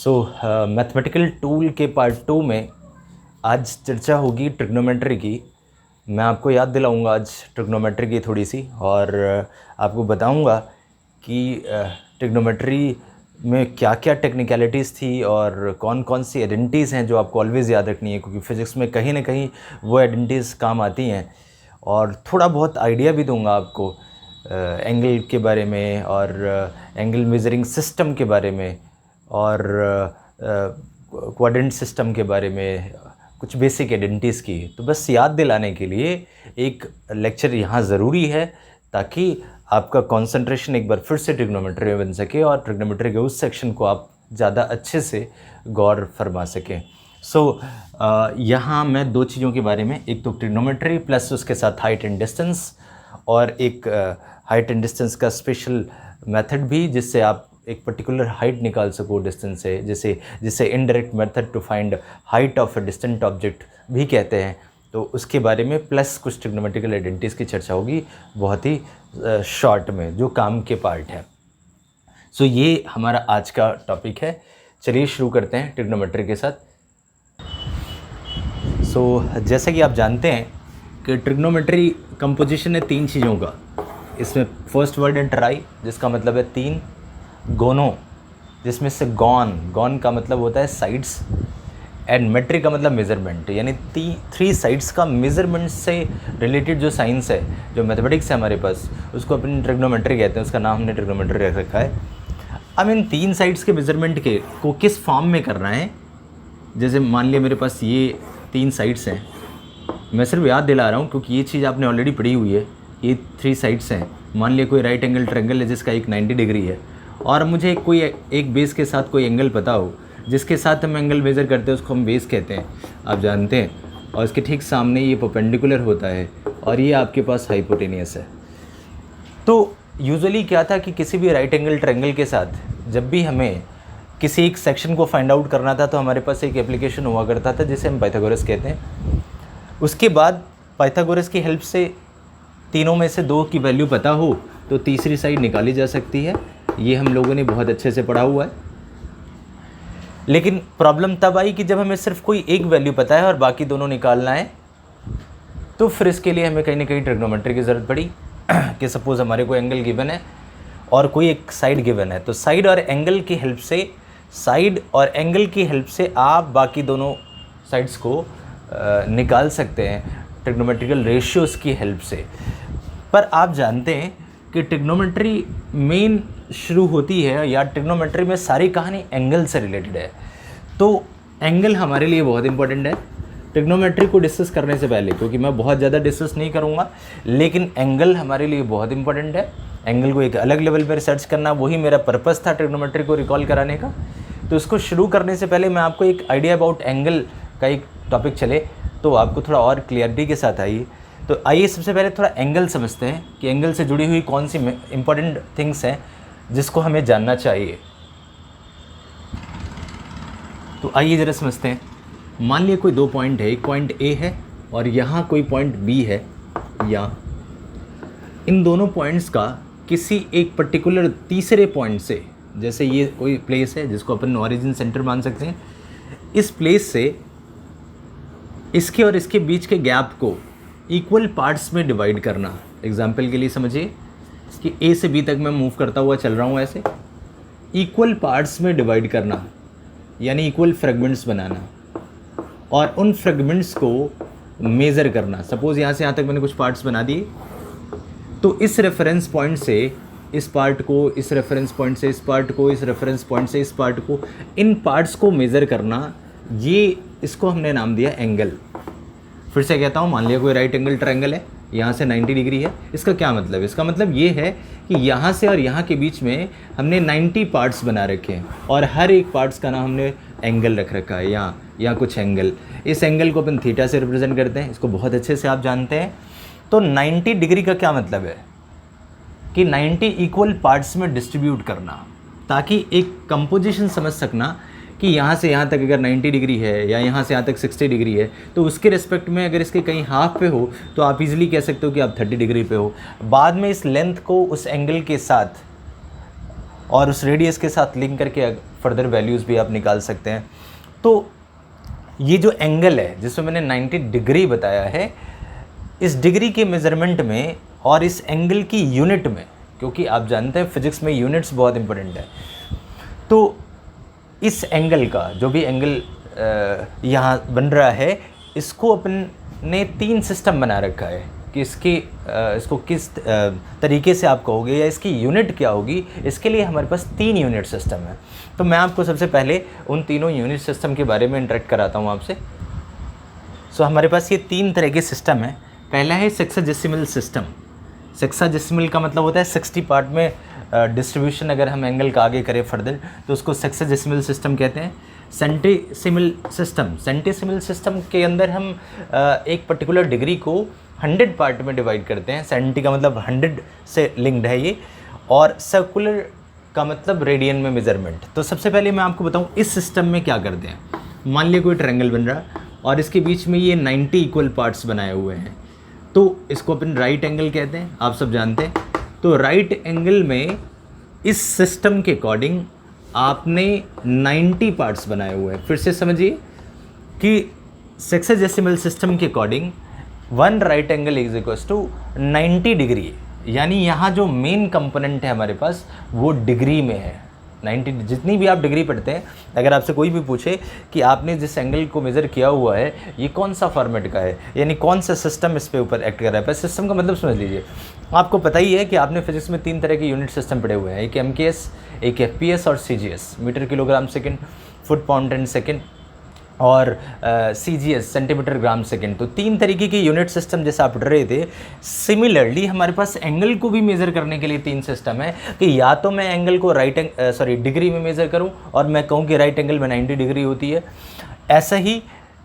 सो mathematical tool के part 2 में आज चर्चा होगी ट्रिग्नोमेट्री की। मैं आपको याद दिलाऊंगा आज ट्रिग्नोमेट्री की थोड़ी सी, और आपको बताऊंगा कि ट्रिग्नोमेट्री में क्या क्या टेक्निकलिटीज़ थी और कौन कौन सी आइडेंटिटीज़ हैं जो आपको ऑलवेज़ याद रखनी है, क्योंकि फिज़िक्स में कहीं ना कहीं वो आइडेंटिटीज़ काम आती हैं। और थोड़ा बहुत आइडिया भी दूंगा आपको एंगल के बारे में और एंगल मेजरिंग सिस्टम के बारे में और क्वाड्रेंट सिस्टम के बारे में, कुछ बेसिक आइडेंटिटीज़ की। तो बस याद दिलाने के लिए एक लेक्चर यहाँ ज़रूरी है, ताकि आपका कंसंट्रेशन एक बार फिर से ट्रिग्नोमेट्री में बन सके और ट्रिग्नोमेट्री के उस सेक्शन को आप ज़्यादा अच्छे से गौर फरमा सकें। यहाँ मैं दो चीज़ों के बारे में, एक तो ट्रिग्नोमेट्री प्लस उसके साथ हाइट एंड डिस्टेंस, और एक हाइट एंड डिस्टेंस का स्पेशल मेथड भी, जिससे आप एक पर्टिकुलर हाइट निकाल सको डिस्टेंस से, जिसे indirect method to find height of a distant object भी कहते हैं। तो उसके बारे में प्लस कुछ ट्रिग्नोमेट्रिकल आइडेंटिटीज़ की चर्चा होगी, बहुत ही शॉर्ट में, जो काम के पार्ट है। ये हमारा आज का टॉपिक है। चलिए शुरू करते हैं ट्रिग्नोमेट्री के साथ। जैसा कि आप जानते हैं कि ट्रिग्नोमेट्री कंपोजिशन है तीन चीज़ों का। इसमें फर्स्ट वर्ड है ट्राई, जिसका मतलब है तीन। गोनो, जिसमें से गॉन का मतलब होता है साइड्स, एंड मेट्रिक का मतलब मेज़रमेंट, यानी थ्री साइड्स का मेज़रमेंट से रिलेटेड जो साइंस है, जो मैथमेटिक्स है हमारे पास, उसको अपनी ट्रिग्नोमेट्री कहते हैं। उसका नाम हमने ट्रिग्नोमेट्री रख रखा है। अब इन तीन साइड्स के मेज़रमेंट के को किस फॉर्म में करना है, जैसे मान लिया मेरे पास ये तीन साइड्स हैं, मैं सिर्फ याद दिला रहा हूँ क्योंकि ये चीज़ आपने ऑलरेडी पढ़ी हुई है। ये थ्री साइड्स हैं। मान लिया कोई राइट एंगल ट्रायंगल है जिसका एक 90 डिग्री है, और मुझे कोई एक बेस के साथ कोई एंगल पता हो, जिसके साथ हम एंगल मेज़र करते हैं, उसको हम बेस कहते हैं, आप जानते हैं। और इसके ठीक सामने ये परपेंडिकुलर होता है, और ये आपके पास हाइपोटेनियस है। तो यूजुअली क्या था कि किसी भी राइट एंगल ट्रायंगल के साथ जब भी हमें किसी एक सेक्शन को फाइंड आउट करना था, तो हमारे पास एक एप्लीकेशन हुआ करता था जिसे हम पाइथागोरस कहते हैं। उसके बाद पाइथागोरस की हेल्प से तीनों में से दो की वैल्यू पता हो तो तीसरी साइड निकाली जा सकती है। ये हम लोगों ने बहुत अच्छे से पढ़ा हुआ है। लेकिन प्रॉब्लम तब आई कि जब हमें सिर्फ कोई एक वैल्यू पता है और बाकी दोनों निकालना है, तो फिर इसके लिए हमें कहीं ना कहीं ट्रिग्नोमेट्री की ज़रूरत पड़ी कि सपोज़ हमारे को एंगल गिवन है और कोई एक साइड गिवन है, तो साइड और एंगल की हेल्प से आप बाकी दोनों साइड्स को निकाल सकते हैं ट्रिग्नोमेट्रिकल रेशियोज़ की हेल्प से। पर आप जानते हैं कि ट्रिग्नोमेट्री मेन शुरू होती है, या ट्रिग्नोमेट्री में सारी कहानी एंगल से रिलेटेड है। तो एंगल हमारे लिए बहुत इंपॉर्टेंट है ट्रिग्नोमेट्री को डिस्कस करने से पहले, क्योंकि मैं बहुत ज़्यादा डिस्कस नहीं करूँगा, लेकिन एंगल हमारे लिए बहुत इंपॉर्टेंट है। एंगल को एक अलग लेवल पर रिसर्च करना, वही मेरा पर्पस था ट्रिग्नोमेट्री को रिकॉल कराने का। तो इसको शुरू करने से पहले मैं आपको एक आइडिया अबाउट एंगल का एक टॉपिक चले तो आपको थोड़ा और क्लियरिटी के साथ आइए। तो आइए सबसे पहले थोड़ा एंगल समझते हैं कि एंगल से जुड़ी हुई कौन सी इंपॉर्टेंट थिंग्स हैं जिसको हमें जानना चाहिए। तो आइए ज़रा समझते हैं। मान लिया कोई दो पॉइंट है, एक पॉइंट ए है और यहाँ कोई पॉइंट बी है। या इन दोनों पॉइंट्स का किसी एक पर्टिकुलर तीसरे पॉइंट से, जैसे ये कोई प्लेस है जिसको अपन ओरिजिन सेंटर मान सकते हैं, इस प्लेस से इसके और इसके बीच के गैप को इक्वल पार्ट्स में डिवाइड करना। एग्जाम्पल के लिए समझिए कि ए से बी तक मैं मूव करता हुआ चल रहा हूँ, ऐसे इक्वल पार्ट्स में डिवाइड करना, यानी इक्वल फ्रेगमेंट्स बनाना, और उन फ्रेगमेंट्स को मेज़र करना। सपोज़ यहाँ से यहाँ तक मैंने कुछ पार्ट्स बना दिए, तो इस रेफरेंस पॉइंट से इस पार्ट को, इस रेफरेंस पॉइंट से इस पार्ट को, इस रेफरेंस पॉइंट से इस पार्ट को, इन पार्ट्स को मेज़र करना, इसको हमने नाम दिया एंगल। फिर से कहता हूँ, मान लिया कोई राइट एंगल ट्रायंगल है, यहाँ से 90 डिग्री है। इसका क्या मतलब है? इसका मतलब ये है कि यहाँ से और यहाँ के बीच में हमने 90 पार्ट्स बना रखे हैं, और हर एक पार्ट्स का नाम हमने एंगल रख रखा है। यहाँ कुछ एंगल, इस एंगल को अपन थीटा से रिप्रेजेंट करते हैं, इसको बहुत अच्छे से आप जानते हैं। तो 90 डिग्री का क्या मतलब है कि 90 इक्वल पार्ट्स में डिस्ट्रीब्यूट करना, ताकि एक कंपोजिशन समझ सकना कि यहाँ से यहाँ तक अगर 90 डिग्री है या यहाँ से यहाँ तक 60 डिग्री है, तो उसके रिस्पेक्ट में अगर इसके कहीं हाफ पे हो तो आप इजीली कह सकते हो कि आप 30 डिग्री पे हो। बाद में इस लेंथ को उस एंगल के साथ और उस रेडियस के साथ लिंक करके फर्दर वैल्यूज़ भी आप निकाल सकते हैं। तो ये जो एंगल है जिसमें मैंने 90 डिग्री बताया है, इस डिग्री के मेज़रमेंट में और इस एंगल की यूनिट में, क्योंकि आप जानते हैं फिज़िक्स में यूनिट्स बहुत इंपॉर्टेंट है, तो इस एंगल का जो भी एंगल यहाँ बन रहा है, इसको अपन ने 3 सिस्टम बना रखा है कि इसको किस तरीके से आप कहोगे या इसकी यूनिट क्या होगी। इसके लिए हमारे पास 3 यूनिट सिस्टम है। तो मैं आपको सबसे पहले उन तीनों यूनिट सिस्टम के बारे में इंटरेक्ट कराता हूँ आपसे। सो हमारे पास ये 3 तरह के सिस्टम है। पहला है सेक्साडेसिमल सिस्टम। सेक्साडेसिमल का मतलब होता है 60 पार्ट में डिस्ट्रीब्यूशन। अगर हम एंगल का आगे करें फर्दर तो उसको सेक्साडेसिमल सिस्टम कहते हैं। सेंटीसिमल सिस्टम के अंदर हम एक पर्टिकुलर डिग्री को 100 पार्ट में डिवाइड करते हैं। सेंटी का मतलब 100 से लिंक्ड है ये, और सर्कुलर का मतलब रेडियन में मेजरमेंट। तो सबसे पहले मैं आपको बताऊं इस सिस्टम में क्या करते हैं। मान लिया कोई ट्रायंगल बन रहा है और इसके बीच में ये 90 इक्वल पार्ट्स बनाए हुए हैं, तो इसको अपन राइट एंगल कहते हैं, आप सब जानते हैं। तो राइट एंगल में इस सिस्टम के अकॉर्डिंग आपने 90 पार्ट्स बनाए हुए हैं। फिर से समझिए कि सेक्साडेसिमल सिस्टम के according 1 right angle is equals to 90 degree, यानी यहाँ जो मेन कंपोनेंट है हमारे पास वो डिग्री में है। 90 जितनी भी आप डिग्री पढ़ते हैं, अगर आपसे कोई भी पूछे कि आपने जिस एंगल को मेज़र किया हुआ है ये कौन सा फॉर्मेट का है, यानी कौन सा सिस्टम इस पे ऊपर एक्ट कर रहा है। सिस्टम का मतलब समझ लीजिए, आपको पता ही है कि आपने फिजिक्स में 3 तरह के यूनिट सिस्टम पढ़े हुए हैं, एक MKS, एक FPS और CGS, meter kilogram second, foot pound and second, और CGS सेंटीमीटर ग्राम सेकेंड। तो 3 तरीके के यूनिट सिस्टम जैसे आप पढ़ रहे थे, सिमिलरली हमारे पास एंगल को भी मेज़र करने के लिए 3 सिस्टम है कि या तो मैं एंगल को डिग्री में मेज़र करूं और मैं कहूं कि राइट एंगल में 90 डिग्री होती है। ऐसा ही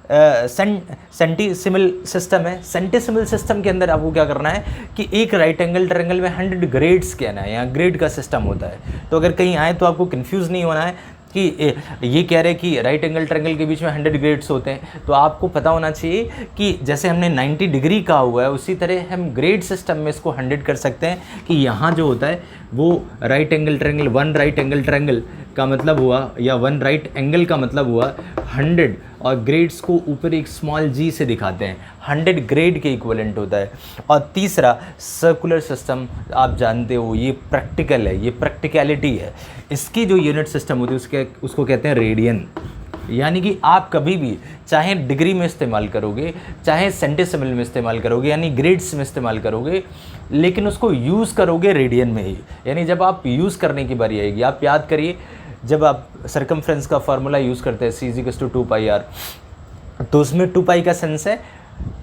सेंटीसिमल सिस्टम है। सेंटीसिमल सिस्टम के अंदर आपको क्या करना है कि एक राइट एंगल ट्रायंगल में 100 ग्रेड्स कहना है, यहाँ ग्रेड का सिस्टम होता है। तो अगर कहीं आए तो आपको कंफ्यूज नहीं होना है कि ये कह रहे हैं कि राइट एंगल ट्रायंगल के बीच में 100 ग्रेड्स होते हैं। तो आपको पता होना चाहिए कि जैसे हमने 90 डिग्री कहा हुआ है, उसी तरह हम ग्रेड सिस्टम में इसको 100 कर सकते हैं कि यहाँ जो होता है वो right angle triangle, 1 right angle triangle का मतलब हुआ, या 1 राइट एंगल का मतलब हुआ 100, और ग्रेड्स को ऊपर एक स्मॉल g से दिखाते हैं। 100 ग्रेड के इक्विवेलेंट होता है। और तीसरा सर्कुलर सिस्टम, आप जानते हो ये प्रैक्टिकल है, ये प्रैक्टिकलिटी है। इसकी जो यूनिट सिस्टम होती है उसको कहते हैं रेडियन। यानी कि आप कभी भी चाहे डिग्री में इस्तेमाल करोगे, चाहे सेंटीसिमल में इस्तेमाल करोगे, यानी ग्रेड्स में इस्तेमाल करोगे, लेकिन उसको यूज़ करोगे रेडियन में ही। यानी जब आप यूज़ करने की बारी आएगी, आप याद करिए जब आप सर्कमफ्रेंस का फार्मूला यूज़ करते हैं C=2πr, तो उसमें 2π का सेंस है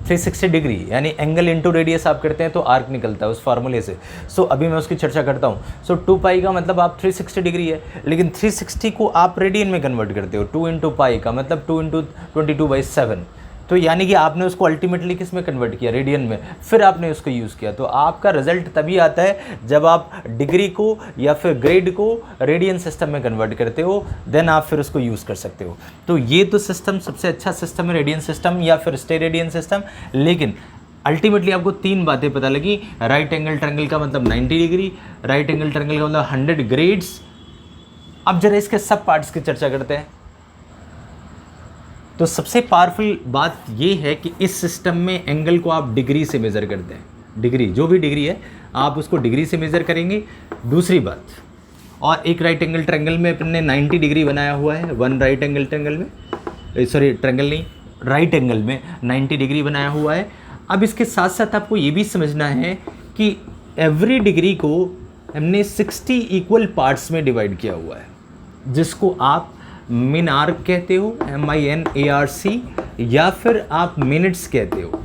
360 डिग्री, यानी एंगल इंटू रेडियस आप करते हैं तो आर्क निकलता है उस फार्मूले से। सो अभी मैं उसकी चर्चा करता हूँ। सो 2π का मतलब आप 360 डिग्री है, लेकिन 360 को आप रेडियन में कन्वर्ट करते हो। 2 × π का मतलब 2 × 22/7। तो यानी कि आपने उसको अल्टीमेटली किस में कन्वर्ट किया, रेडियन में, फिर आपने उसको यूज़ किया। तो आपका रिजल्ट तभी आता है जब आप डिग्री को या फिर ग्रेड को रेडियन सिस्टम में कन्वर्ट करते हो, देन आप फिर उसको यूज़ कर सकते हो। तो ये तो सिस्टम सबसे अच्छा सिस्टम है, रेडियन सिस्टम या फिर स्टेरेडियन सिस्टम। लेकिन अल्टीमेटली आपको 3 बातें पता लगी। राइट एंगल ट्रायंगल का मतलब 90 डिग्री, राइट एंगल ट्रायंगल का मतलब 100 ग्रेड्स। अब जरा इसके सब पार्ट्स की चर्चा करते हैं। तो सबसे पावरफुल बात ये है कि इस सिस्टम में एंगल को आप डिग्री से मेज़र करते हैं। डिग्री, जो भी डिग्री है आप उसको डिग्री से मेज़र करेंगे। दूसरी बात, और एक राइट एंगल ट्रायंगल में अपने 90 डिग्री बनाया हुआ है, 1 राइट एंगल ट्रायंगल में, ट्रायंगल नहीं, राइट एंगल में 90 डिग्री बनाया हुआ है। अब इसके साथ साथ आपको ये भी समझना है कि एवरी डिग्री को हमने 60 इक्वल पार्ट्स में डिवाइड किया हुआ है, जिसको आप मिन आर्क कहते हो, MINARC, या फिर आप मिनट्स कहते हो।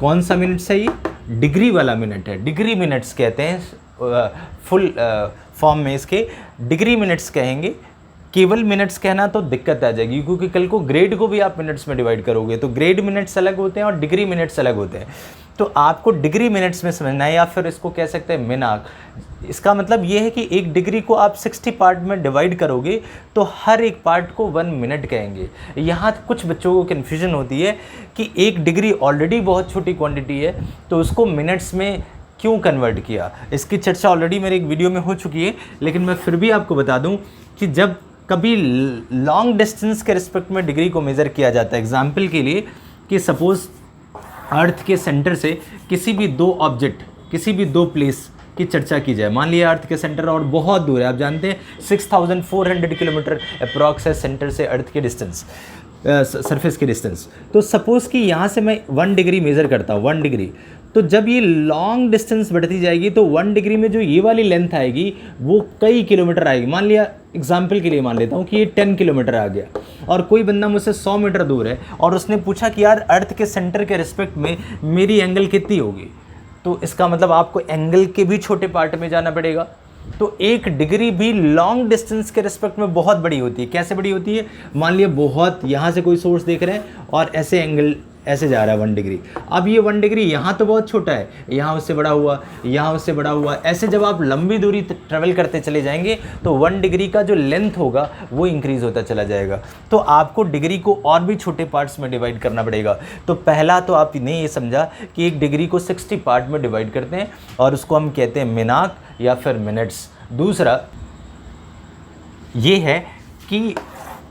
कौन सा मिनट्स है ये? डिग्री वाला मिनट है, डिग्री मिनट्स कहते हैं फुल फॉर्म में। इसके डिग्री मिनट्स कहेंगे। केवल मिनट्स कहना तो दिक्कत आ जाएगी, क्योंकि कल को ग्रेड को भी आप मिनट्स में डिवाइड करोगे तो ग्रेड मिनट्स अलग होते हैं और डिग्री मिनट्स अलग होते हैं। तो आपको डिग्री मिनट्स में समझना है, या फिर इसको कह सकते हैं मिन आर्क। इसका मतलब ये है कि एक डिग्री को आप 60 पार्ट में डिवाइड करोगे तो हर एक पार्ट को 1 मिनट कहेंगे। यहाँ कुछ बच्चों को कन्फ्यूजन होती है कि एक डिग्री ऑलरेडी बहुत छोटी क्वांटिटी है, तो उसको मिनट्स में क्यों कन्वर्ट किया, इसकी चर्चा ऑलरेडी मेरे एक वीडियो में हो चुकी है, लेकिन मैं फिर भी आपको बता दूं कि जब कभी लॉन्ग डिस्टेंस के रिस्पेक्ट में डिग्री को मेज़र किया जाता है, एग्जाम्पल के लिए कि सपोज़ अर्थ के सेंटर से किसी भी दो ऑब्जेक्ट, किसी भी दो प्लेस की चर्चा की जाए, मान लिया अर्थ के सेंटर और बहुत दूर है, आप जानते हैं 6400 किलोमीटर अप्रॉक्स है सेंटर से अर्थ के डिस्टेंस, सरफेस की डिस्टेंस। तो सपोज़ कि यहाँ से मैं 1 डिग्री मेज़र करता हूँ, 1 डिग्री, तो जब ये लॉन्ग डिस्टेंस बढ़ती जाएगी तो 1 डिग्री में जो ये वाली लेंथ आएगी वो कई किलोमीटर आएगी। मान लिया एग्जाम्पल के लिए मान लेता हूँ कि ये 10 किलोमीटर आ गया और कोई बंदा मुझसे 100 मीटर दूर है और उसने पूछा कि यार अर्थ के सेंटर के रिस्पेक्ट में मेरी एंगल कितनी होगी, तो इसका मतलब आपको एंगल के भी छोटे पार्ट में जाना पड़ेगा। तो 1 डिग्री भी लॉन्ग डिस्टेंस के रिस्पेक्ट में बहुत बड़ी होती है। कैसे बड़ी होती है, मान लिया बहुत यहाँ से कोई सोर्स देख रहे हैं और ऐसे एंगल ऐसे जा रहा है 1 डिग्री, अब ये 1 डिग्री यहाँ तो बहुत छोटा है, यहाँ उससे बड़ा हुआ, यहाँ उससे बड़ा हुआ, ऐसे जब आप लंबी दूरी ट्रेवल करते चले जाएंगे तो 1 डिग्री का जो लेंथ होगा वो इंक्रीज़ होता चला जाएगा। तो आपको डिग्री को और भी छोटे पार्ट्स में डिवाइड करना पड़ेगा। तो पहला तो आपने ये समझा कि 1 डिग्री को 60 पार्ट में डिवाइड करते हैं और उसको हम कहते हैं मिनाक या फिर मिनट्स। दूसरा ये है कि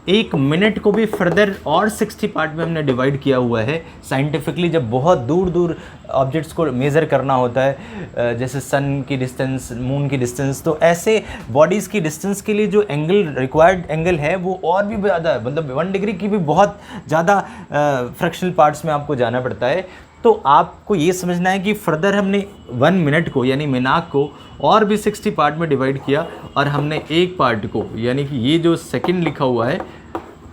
1 मिनट को भी फर्दर और 60 पार्ट में हमने डिवाइड किया हुआ है साइंटिफिकली। जब बहुत दूर दूर ऑब्जेक्ट्स को मेज़र करना होता है, जैसे सन की डिस्टेंस, मून की डिस्टेंस, तो ऐसे बॉडीज़ की डिस्टेंस के लिए जो एंगल रिक्वायर्ड एंगल है वो और भी ज़्यादा है, मतलब 1 डिग्री की भी बहुत ज़्यादा फ्रैक्शनल पार्ट्स में आपको जाना पड़ता है। तो आपको ये समझना है कि फर्दर हमने 1 मिनट को यानी मिनाक को और भी 60 पार्ट में डिवाइड किया और हमने एक पार्ट को, यानी कि ये जो सेकंड लिखा हुआ है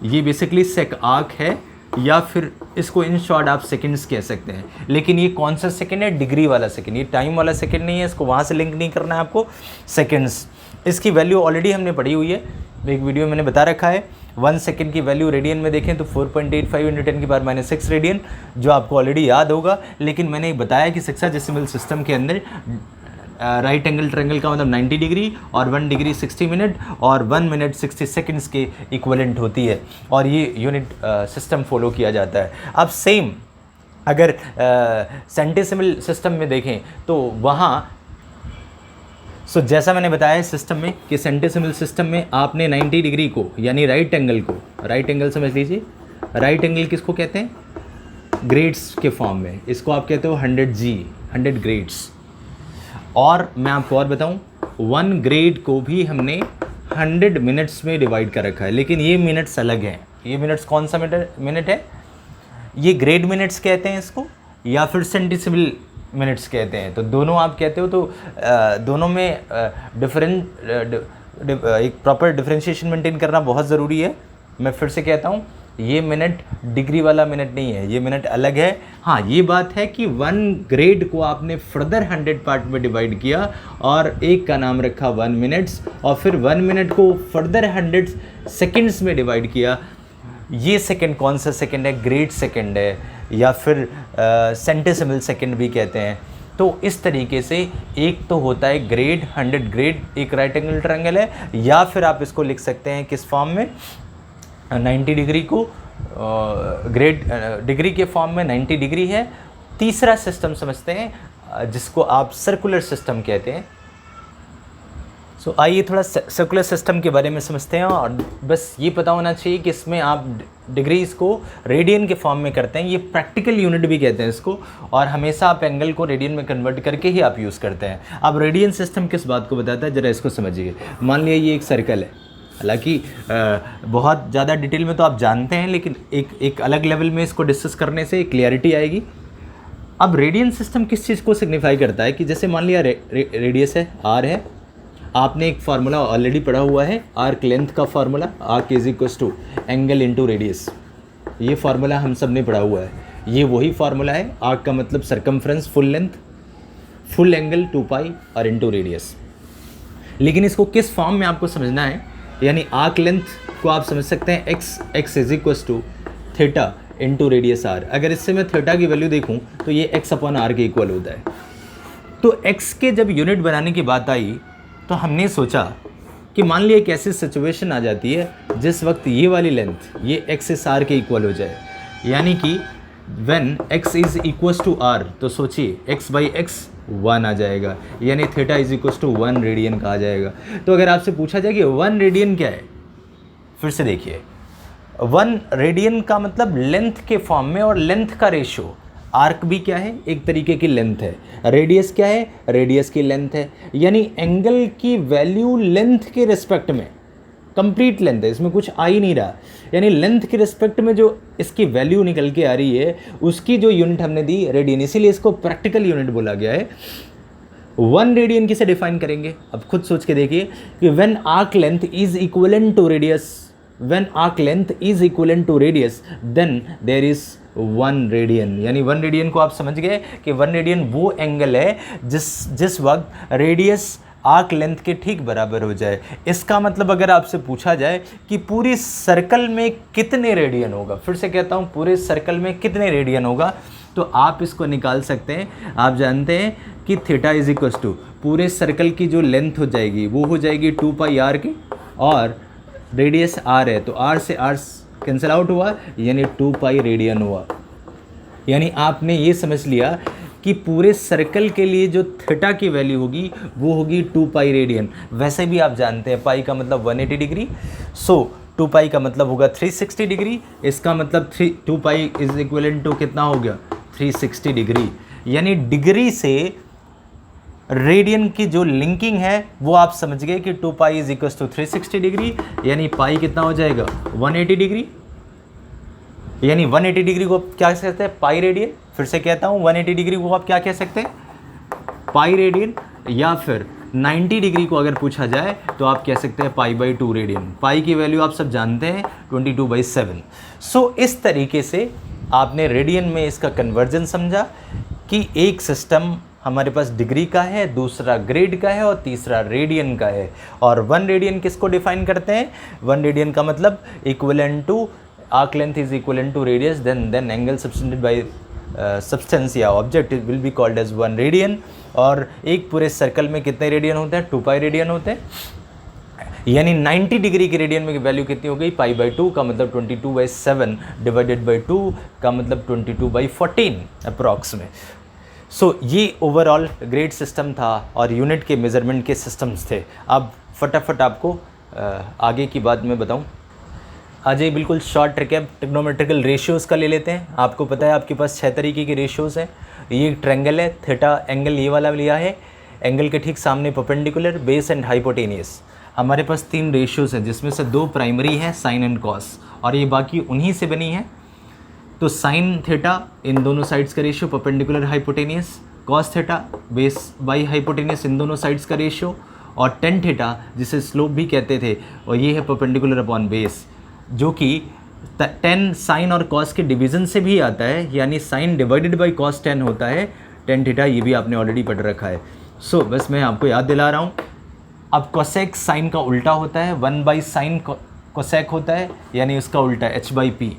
ये बेसिकली सेक आर्क है, या फिर इसको इन शॉर्ट आप सेकंड्स कह सकते हैं। लेकिन ये कौन सा सेकंड है, डिग्री वाला सेकंड, ये टाइम वाला सेकंड नहीं है, इसको वहाँ से लिंक नहीं करना है आपको, सेकंड्स। इसकी वैल्यू ऑलरेडी हमने पढ़ी हुई है, एक वीडियो मैंने बता रखा है। 1 सेकंड की वैल्यू रेडियन में देखें तो 4.85 × 10⁻⁻6 रेडियन, जो आपको ऑलरेडी याद होगा। लेकिन मैंने बताया कि हेक्साडेसिमल सिस्टम के अंदर राइट एंगल ट्रायंगल का मतलब 90 डिग्री और 1 डिग्री 60 मिनट और 1 मिनट 60 सेकंड्स के इक्विवेलेंट होती है, और ये यूनिट सिस्टम फॉलो किया जाता है। अब सेम अगर सेंटेसिमल सिस्टम में देखें तो वहाँ जैसा मैंने बताया सिस्टम में कि सेंटेसिमल सिस्टम में आपने 90 डिग्री को यानी राइट एंगल को, राइट एंगल समझ लीजिए, राइट एंगल किसको कहते हैं, ग्रेड्स के फॉर्म में, इसको आप कहते हो 100G, 100 ग्रेड्स। और मैं आपको और बताऊं, 1 ग्रेड को भी हमने 100 मिनट्स में डिवाइड कर रखा है, लेकिन ये मिनट्स अलग हैं। ये मिनट्स कौन सा मिनट है, ये ग्रेड मिनट्स कहते हैं इसको, या फिर सेंटेसिमल मिनट्स कहते हैं। तो दोनों आप कहते हो, तो दोनों में एक प्रॉपर डिफरेंशिएशन मेंटेन करना बहुत ज़रूरी है। मैं फिर से कहता हूँ, ये मिनट डिग्री वाला मिनट नहीं है, ये मिनट अलग है। हाँ, ये बात है कि 1 ग्रेड को आपने फर्दर 100 पार्ट में डिवाइड किया और एक का नाम रखा 1 मिनट्स, और फिर 1 मिनट को फर्दर 100 सेकंड्स में डिवाइड किया। ये सेकंड कौन सा सेकंड है, ग्रेड सेकंड है, या फिर सेंटेसिमल सेकंड भी कहते हैं। तो इस तरीके से एक तो होता है ग्रेड, 100 ग्रेड एक राइट एंगल ट्रायंगल है, या फिर आप इसको लिख सकते हैं किस फॉर्म में, 90 डिग्री को ग्रेड डिग्री के फॉर्म में 90 डिग्री है। तीसरा सिस्टम समझते हैं जिसको आप सर्कुलर सिस्टम कहते हैं। सो आइए थोड़ा सर्कुलर सिस्टम के बारे में समझते हैं, और बस ये पता होना चाहिए कि इसमें आप डिग्रीज़ को रेडियन के फॉर्म में करते हैं, ये प्रैक्टिकल यूनिट भी कहते हैं इसको, और हमेशा आप एंगल को रेडियन में कन्वर्ट करके ही आप यूज़ करते हैं। अब रेडियन सिस्टम किस बात को बताता है, ज़रा इसको समझिए। मान लिया ये एक सर्कल है, हालांकि बहुत ज़्यादा डिटेल में तो आप जानते हैं, लेकिन एक अलग लेवल में इसको डिस्कस करने से क्लियरिटी आएगी। अब रेडियन सिस्टम किस चीज़ को सिग्निफाई करता है कि जैसे मान लिया रेडियस है, आर है, आपने एक फार्मूला ऑलरेडी पढ़ा हुआ है, आर्क लेंथ का formula, arc is equals to angle into radius. ये फार्मूला हम सब ने पढ़ा हुआ है, ये वही फार्मूला है। आर्क का मतलब circumference, full length, full angle 2π और इंटू रेडियस। लेकिन इसको किस फॉर्म में आपको समझना है, यानी आर्क लेंथ को आप समझ सकते हैं x is equals to theta into radius r. अगर इससे मैं थीटा की वैल्यू देखूं तो ये x/r के इक्वल होता है। तो x के जब यूनिट बनाने की बात आई तो हमने सोचा कि मान लिया एक ऐसी सिचुएशन आ जाती है जिस वक्त ये वाली लेंथ ये x/r के इक्वल हो जाए, यानी कि when x is equals to r, तो सोचिए x/x 1 आ जाएगा, यानी theta is equal to 1 radian का आ जाएगा। तो अगर आपसे पूछा जाए कि 1 रेडियन क्या है, फिर से देखिए 1 रेडियन का मतलब लेंथ के फॉर्म में, और लेंथ का रेशियो, आर्क भी क्या है, एक तरीके की लेंथ है, रेडियस क्या है, रेडियस की लेंथ है, यानी एंगल की वैल्यू लेंथ के रिस्पेक्ट में, कंप्लीट लेंथ है, इसमें कुछ आ ही नहीं रहा, यानी लेंथ के रिस्पेक्ट में जो इसकी वैल्यू निकल के आ रही है उसकी जो यूनिट हमने दी रेडियन, इसीलिए इसको प्रैक्टिकल यूनिट बोला गया है। 1 रेडियन किसे डिफाइन करेंगे, अब खुद सोच के देखिए कि when arc length is equivalent to radius, when arc length is equivalent to radius then there is 1 radian, यानी 1 रेडियन को आप समझ गए कि 1 रेडियन वो एंगल है जिस वक्त रेडियस आर्क लेंथ के ठीक बराबर हो जाए। इसका मतलब अगर आपसे पूछा जाए कि पूरी सर्कल में कितने रेडियन होगा, फिर से कहता हूँ पूरे सर्कल में कितने रेडियन होगा, तो आप इसको निकाल सकते हैं। आप जानते हैं कि थीटा इज इक्वल टू पूरे सर्कल की जो लेंथ हो जाएगी वो हो जाएगी 2 पाई आर की, और रेडियस आर है तो आर से आर कैंसिल आउट हुआ, यानी 2 पाई रेडियन हुआ। यानी आपने ये समझ लिया कि पूरे सर्कल के लिए जो थीटा की वैल्यू होगी वो होगी 2 पाई रेडियन। वैसे भी आप जानते हैं पाई का मतलब 180 डिग्री, सो 2 पाई का मतलब होगा 360 डिग्री, इसका मतलब 2 पाई इज इक्विवेलेंट टू कितना हो गया 360 डिग्री, यानी डिग्री से रेडियन की जो लिंकिंग है वो आप समझ गए कि 2 pi is equal to 360 degree, यानी पाई कितना हो जाएगा 180 डिग्री, यानी 180 डिग्री को क्या कह सकते हैं पाई रेडियन। फिर से कहता हूँ 180 डिग्री को आप क्या कह सकते हैं पाई रेडियन, या फिर 90 डिग्री को अगर पूछा जाए तो आप कह सकते हैं पाई बाई 2 रेडियन। पाई की वैल्यू आप सब जानते हैं 22/7। सो इस तरीके से आपने रेडियन में इसका कन्वर्जन समझा कि एक सिस्टम हमारे पास डिग्री का है, दूसरा ग्रेड का है और तीसरा रेडियन का है। और 1 रेडियन किसको डिफाइन करते हैं, 1 रेडियन का मतलब equivalent to arc length is equivalent to radius, then angle subtended by substance या object will be called as 1 radian। और एक पूरे सर्कल में कितने रेडियन होते हैं 2 पाई रेडियन होते हैं, यानी 90 डिग्री की रेडियन में वैल्यू कितनी हो गई पाई बाई 2 का मतलब 22/7 डिवाइडेड बाई 2 का मतलब 22/14 अप्रॉक्स में। सो ये ओवरऑल ग्रेड सिस्टम था और यूनिट के मेज़रमेंट के सिस्टम्स थे। अब फटाफट आपको आगे की बात मैं बताऊं। आज ये बिल्कुल शॉर्ट रिकैप ट्रिग्नोमेट्रिकल रेशियोज़ का ले लेते हैं। आपको पता है आपके पास 6 तरीके के रेशियोज़ हैं। ये एक ट्रायंगल है, थीटा एंगल ये वाला लिया है, एंगल के ठीक सामने परपेंडिकुलर, बेस एंड हाइपोटेनियस। हमारे पास 3 रेशियोज़ हैं जिसमें से 2 प्राइमरी हैं साइन एंड कॉस, और ये बाकी उन्हीं से बनी है। तो साइन थीटा इन दोनों साइड्स का ratio perpendicular hypotenuse, cos theta base by hypotenuse इन दोनों साइड्स का रेशियो, और टेन थीटा जिसे स्लोप भी कहते थे और ये है परपेंडिकुलर अपॉन बेस, जो कि 10 साइन और कॉस के डिवीज़न से भी आता है, यानी साइन डिवाइडेड बाई कॉस 10 होता है टेन थीटा। ये भी आपने ऑलरेडी पढ़ रखा है। सो बस मैं आपको याद दिला रहा हूँ। अब कोसेक साइन का उल्टा होता है, 1 साइन कोसेक होता है, यानी उसका उल्टा h/p।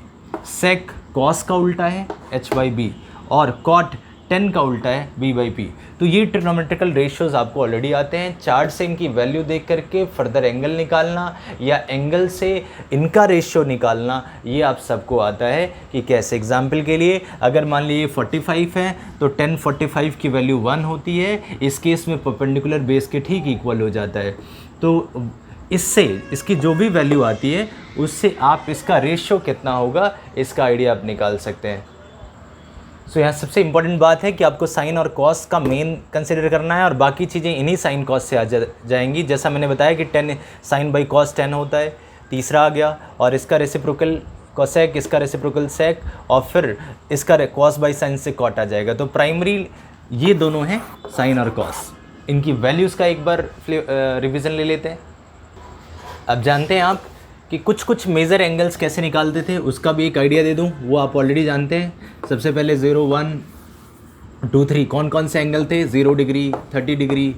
सेक कॉस का उल्टा है h/b, और कॉट 10 का उल्टा है b/p। तो ये ट्रिग्नोमेट्रिकल रेशियोज आपको ऑलरेडी आते हैं। चार्ट से इनकी वैल्यू देख करके फर्दर एंगल निकालना या एंगल से इनका रेशियो निकालना, ये आप सबको आता है कि कैसे। एग्जाम्पल के लिए अगर मान लीजिए 45 है तो 10 45 की वैल्यू 1 होती है। इस केस में परपेंडिकुलर बेस के ठीक इक्वल हो जाता है। तो इससे इसकी जो भी वैल्यू आती है उससे आप इसका रेशियो कितना होगा इसका आइडिया आप निकाल सकते हैं। सो यहाँ सबसे इम्पॉर्टेंट बात है कि आपको साइन और कॉस का मेन कंसिडर करना है और बाकी चीज़ें इन्हीं साइन कॉस से आ जाएंगी। जैसा मैंने बताया कि 10 साइन बाई कॉस 10 होता है, तीसरा आ गया, और इसका रेसिप्रोकल कोसेक, इसका रेसिप्रोकल सेक, और फिर इसका कॉस बाई साइन से कॉट आ जाएगा। तो प्राइमरी ये दोनों हैं साइन और कॉस। इनकी वैल्यूज़ का एक बार रिविज़न ले लेते हैं। अब जानते हैं आप कि कुछ मेजर एंगल्स कैसे निकालते थे, उसका भी एक आइडिया दे दूं, वो आप ऑलरेडी जानते हैं। सबसे पहले 0 1 2 3 कौन कौन से एंगल थे, 0 डिग्री, 30 डिग्री,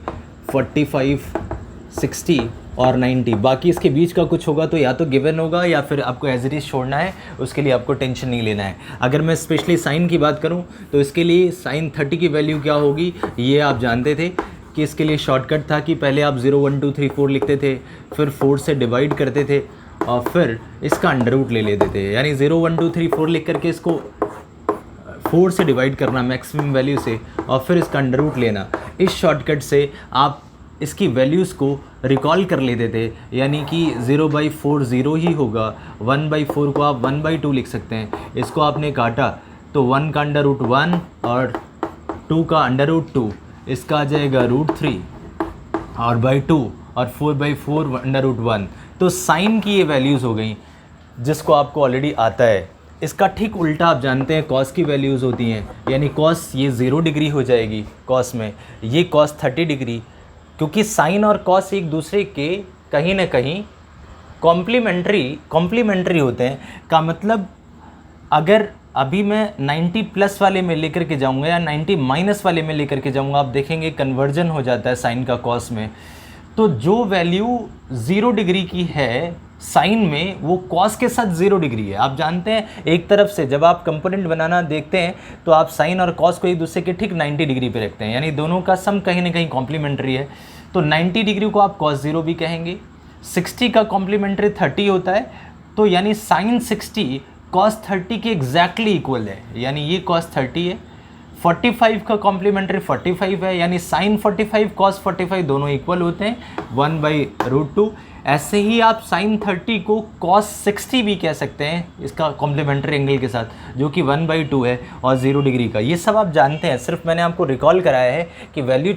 45, 60 और 90। बाकी इसके बीच का कुछ होगा तो या तो गिवन होगा या फिर आपको एज इट इज़ छोड़ना है, उसके लिए आपको टेंशन नहीं लेना है। अगर मैं स्पेशली साइन की बात करूं तो इसके लिए साइन 30 की वैल्यू क्या होगी ये आप जानते थे कि इसके लिए शॉर्टकट था कि पहले आप 0 1 2 3 4 लिखते थे, फिर 4 से डिवाइड करते थे और फिर इसका अंडर रूट ले लेते थे। यानी 0 1 2 3 4 लिख करके इसको 4 से डिवाइड करना मैक्सिमम वैल्यू से और फिर इसका अंडर रूट लेना। इस शॉर्टकट से आप इसकी वैल्यूज़ को रिकॉल कर लेते थे, यानी कि 0/4 0 ही होगा, 1/4 को आप 1/2 लिख सकते हैं। इसको आपने काटा तो 1 का √1 और 2 का √2, इसका आ जाएगा √3 और /2 और 4/4 √1। तो साइन की ये वैल्यूज़ हो गई जिसको आपको ऑलरेडी आता है। इसका ठीक उल्टा आप जानते हैं कॉस की वैल्यूज़ होती हैं, यानी कॉस ये 0 डिग्री हो जाएगी कॉस में, ये कॉस 30 डिग्री, क्योंकि साइन और कॉस एक दूसरे के कहीं ना कहीं कॉम्प्लीमेंट्री होते हैं। का मतलब अगर अभी मैं 90 प्लस वाले में लेकर के जाऊंगा या 90 माइनस वाले में लेकर के जाऊंगा, आप देखेंगे कन्वर्जन हो जाता है साइन का कॉस में। तो जो वैल्यू 0 डिग्री की है साइन में, वो कॉस के साथ 0 डिग्री है। आप जानते हैं एक तरफ से जब आप कंपोनेंट बनाना देखते हैं तो आप साइन और कॉस को एक दूसरे के ठीक 90 डिग्री पे रखते हैं, यानी दोनों का सम कहीं ना कहीं कॉम्प्लीमेंट्री है। तो 90 डिग्री को आप कॉस 0 भी कहेंगे। 60 का कॉम्प्लीमेंट्री 30 होता है, तो यानी साइन 60 कॉस 30 के एग्जैक्टली इक्वल है, यानी ये कॉस 30 है। 45 का कॉम्प्लीमेंट्री 45 है, यानी साइन 45 कॉस 45 दोनों इक्वल होते हैं, 1/√2। ऐसे ही आप साइन 30 को कॉस 60 भी कह सकते हैं इसका कॉम्प्लीमेंट्री एंगल के साथ, जो कि 1/2 है और 0 डिग्री का। ये सब आप जानते हैं, सिर्फ मैंने आपको रिकॉल कराया है कि वैल्यू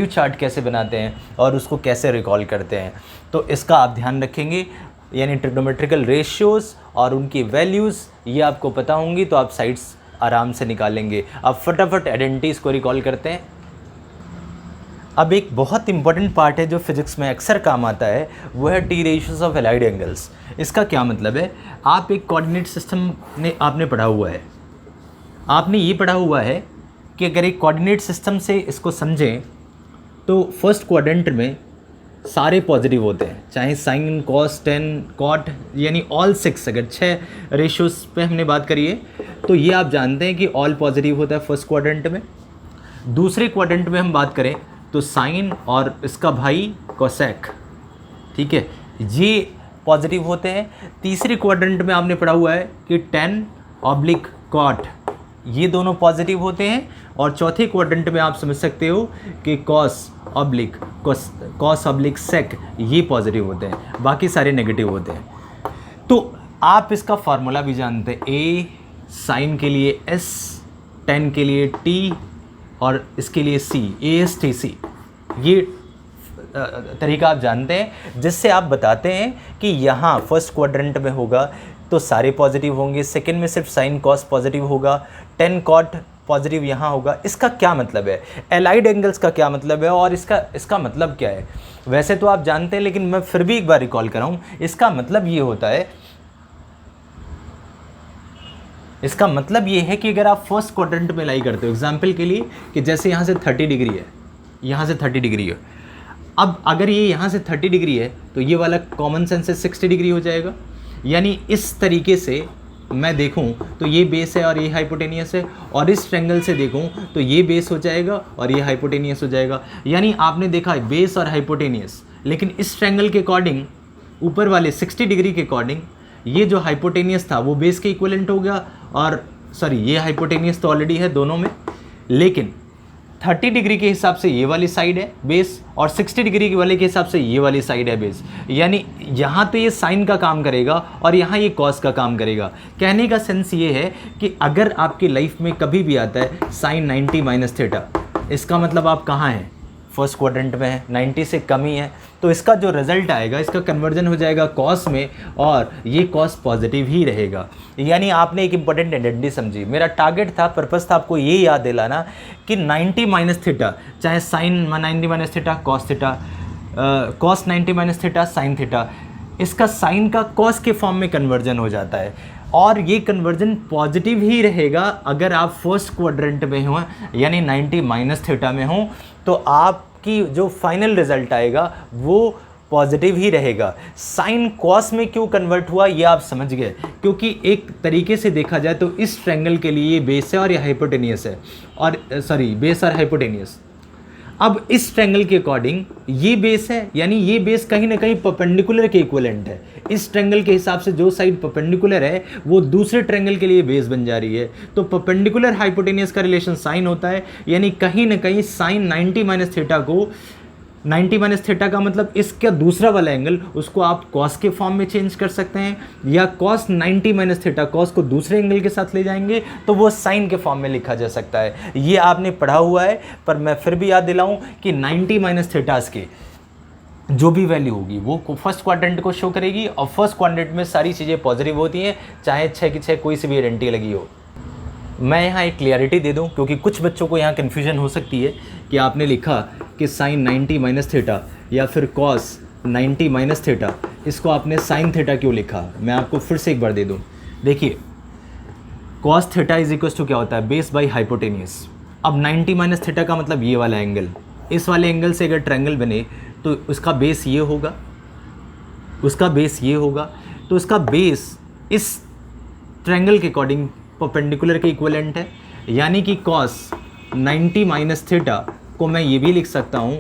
चार्ट कैसे बनाते हैं और उसको कैसे रिकॉल करते हैं। तो इसका आप ध्यान रखेंगे, यानी ट्रिग्नोमेट्रिकल रेशियोज़ और उनकी वैल्यूज़ ये आपको पता होंगी तो आप साइड्स आराम से निकालेंगे। अब फटाफट आइडेंटिटीज़ को रिकॉल करते हैं। अब एक बहुत इंपॉर्टेंट पार्ट है जो फिजिक्स में अक्सर काम आता है, वो है T ratios of allied angles. इसका क्या मतलब है, आप एक कोऑर्डिनेट सिस्टम ने आपने पढ़ा हुआ है, आपने ये पढ़ा हुआ है कि अगर एक कोऑर्डिनेट सिस्टम से इसको समझें तो फर्स्ट क्वाड्रेंट में सारे पॉजिटिव होते हैं, चाहे साइन कॉस टेन कॉट, यानी ऑल 6। अगर 6 रेशियोज पे हमने बात करी है तो ये आप जानते हैं कि ऑल पॉजिटिव होता है फर्स्ट क्वाड्रेंट में। दूसरे क्वाड्रेंट में हम बात करें तो साइन और इसका भाई कोसेक, ठीक है, ये पॉजिटिव होते हैं। तीसरे क्वाड्रेंट में आपने पढ़ा हुआ है कि tan/cot, ये दोनों पॉजिटिव होते हैं। और चौथे क्वाड्रेंट में आप समझ सकते हो कि cos/sec, ये पॉजिटिव होते हैं, बाकी सारे नेगेटिव होते हैं। तो आप इसका फार्मूला भी जानते हैं, a साइन के लिए s, tan के लिए t और इसके लिए c, ASTC। ये तरीका आप जानते हैं, जिससे आप बताते हैं कि यहाँ फर्स्ट क्वाड्रेंट में होगा तो सारे पॉजिटिव होंगे, सेकंड में सिर्फ साइन कॉस पॉजिटिव होगा, tan cot पॉजिटिव यहाँ होगा। इसका क्या मतलब है, एलाइड एंगल्स का क्या मतलब है और इसका मतलब क्या है। वैसे तो आप जानते हैं, लेकिन मैं फिर भी एक बार रिकॉल कराऊँ। इसका मतलब ये होता है, इसका मतलब ये है कि अगर आप फर्स्ट क्वाड्रेंट में लाई करते हो, एग्जाम्पल के लिए कि जैसे यहाँ से 30 डिग्री है, यहाँ से 30 डिग्री है, अब अगर ये यहाँ से 30 डिग्री है तो ये वाला कॉमन सेंस से 60 डिग्री हो जाएगा। यानी इस तरीके से मैं देखूं तो ये बेस है और ये हाइपोटेनियस है, और इस ट्रायंगल से देखूं तो ये बेस हो जाएगा और ये हाइपोटेनियस हो जाएगा। यानी आपने देखा बेस और हाइपोटेनियस, लेकिन इस ट्रायंगल के अकॉर्डिंग ऊपर वाले 60 डिग्री के अकॉर्डिंग ये जो हाइपोटेनियस था वो बेस के इक्विवेलेंट हो गया, और सॉरी ये हाइपोटेनियस तो ऑलरेडी है दोनों में, लेकिन 30 डिग्री के हिसाब से ये वाली साइड है बेस और 60 डिग्री वाले के हिसाब से ये वाली साइड है बेस। यानी यहाँ तो ये साइन का काम करेगा और यहाँ ये कॉस का काम करेगा। कहने का सेंस ये है कि अगर आपकी लाइफ में कभी भी आता है साइन 90 - थीटा, इसका मतलब आप कहाँ हैं, फर्स्ट क्वाड्रेंट में है, 90 से कम ही है, तो इसका जो रिजल्ट आएगा इसका कन्वर्जन हो जाएगा कॉस में, और ये कॉस पॉजिटिव ही रहेगा। यानी आपने एक इंपॉर्टेंट आइडेंटिटी समझी। मेरा टारगेट था, पर्पस था आपको ये याद दिलाना कि 90 - थीटा, चाहे sine 90 - theta cos theta, cos 90 - theta sine theta, इसका साइन का कॉस के फॉर्म में कन्वर्जन हो जाता है, और ये कन्वर्जन पॉजिटिव ही रहेगा अगर आप फर्स्ट क्वाड्रेंट में हो, यानी 90 - थीटा में हो, तो आपकी जो फाइनल रिजल्ट आएगा वो पॉजिटिव ही रहेगा। साइन कॉस में क्यों कन्वर्ट हुआ ये आप समझ गए, क्योंकि एक तरीके से देखा जाए तो इस ट्रायंगल के लिए ये बेस है और ये हाइपोटेनियस है, और सॉरी बेस और हाइपोटेनियस। अब इस ट्रायंगल के अकॉर्डिंग ये बेस है, यानी ये बेस कहीं ना कहीं परपेंडिकुलर के इक्विवेलेंट है। इस ट्रायंगल के हिसाब से जो साइड परपेंडिकुलर है वो दूसरे ट्रायंगल के लिए बेस बन जा रही है। तो परपेंडिकुलर हाइपोटेनियस का रिलेशन साइन होता है, यानी कहीं ना कहीं साइन 90 माइनस थीटा को 90 माइनस थीटा का मतलब इसका दूसरा वाला एंगल, उसको आप कॉस के फॉर्म में चेंज कर सकते हैं, या कॉस 90 माइनस थीटा कॉस को दूसरे एंगल के साथ ले जाएंगे तो वो साइन के फॉर्म में लिखा जा सकता है। ये आपने पढ़ा हुआ है, पर मैं फिर भी याद दिलाऊं कि 90 माइनस थीटास के जो भी वैल्यू होगी वो फर्स्ट क्वाड्रेंट को शो करेगी, और फर्स्ट क्वाड्रेंट में सारी चीज़ें पॉजिटिव होती हैं, चाहे 6 की 6 कोई सी भी आइडेंटिटी लगी हो। मैं यहाँ एक क्लियरिटी दे दूँ, क्योंकि कुछ बच्चों को यहाँ कन्फ्यूजन हो सकती है कि आपने लिखा कि साइन 90 माइनस थीटा या फिर कॉस 90 माइनस थीटा, इसको आपने साइन थीटा क्यों लिखा। मैं आपको फिर से एक बार दे दूँ। देखिए, cos theta is equal to क्या होता है, बेस बाई हाइपोटेनियस। अब 90 माइनस थीटा का मतलब ये वाला एंगल, इस वाले एंगल से अगर ट्रायंगल बने तो उसका बेस ये होगा, उसका बेस ये होगा, तो उसका बेस इस ट्रायंगल के अकॉर्डिंग परपेंडिकुलर के इक्विवेलेंट है, यानी कि कॉस 90 माइनस थीटा को मैं ये भी लिख सकता हूँ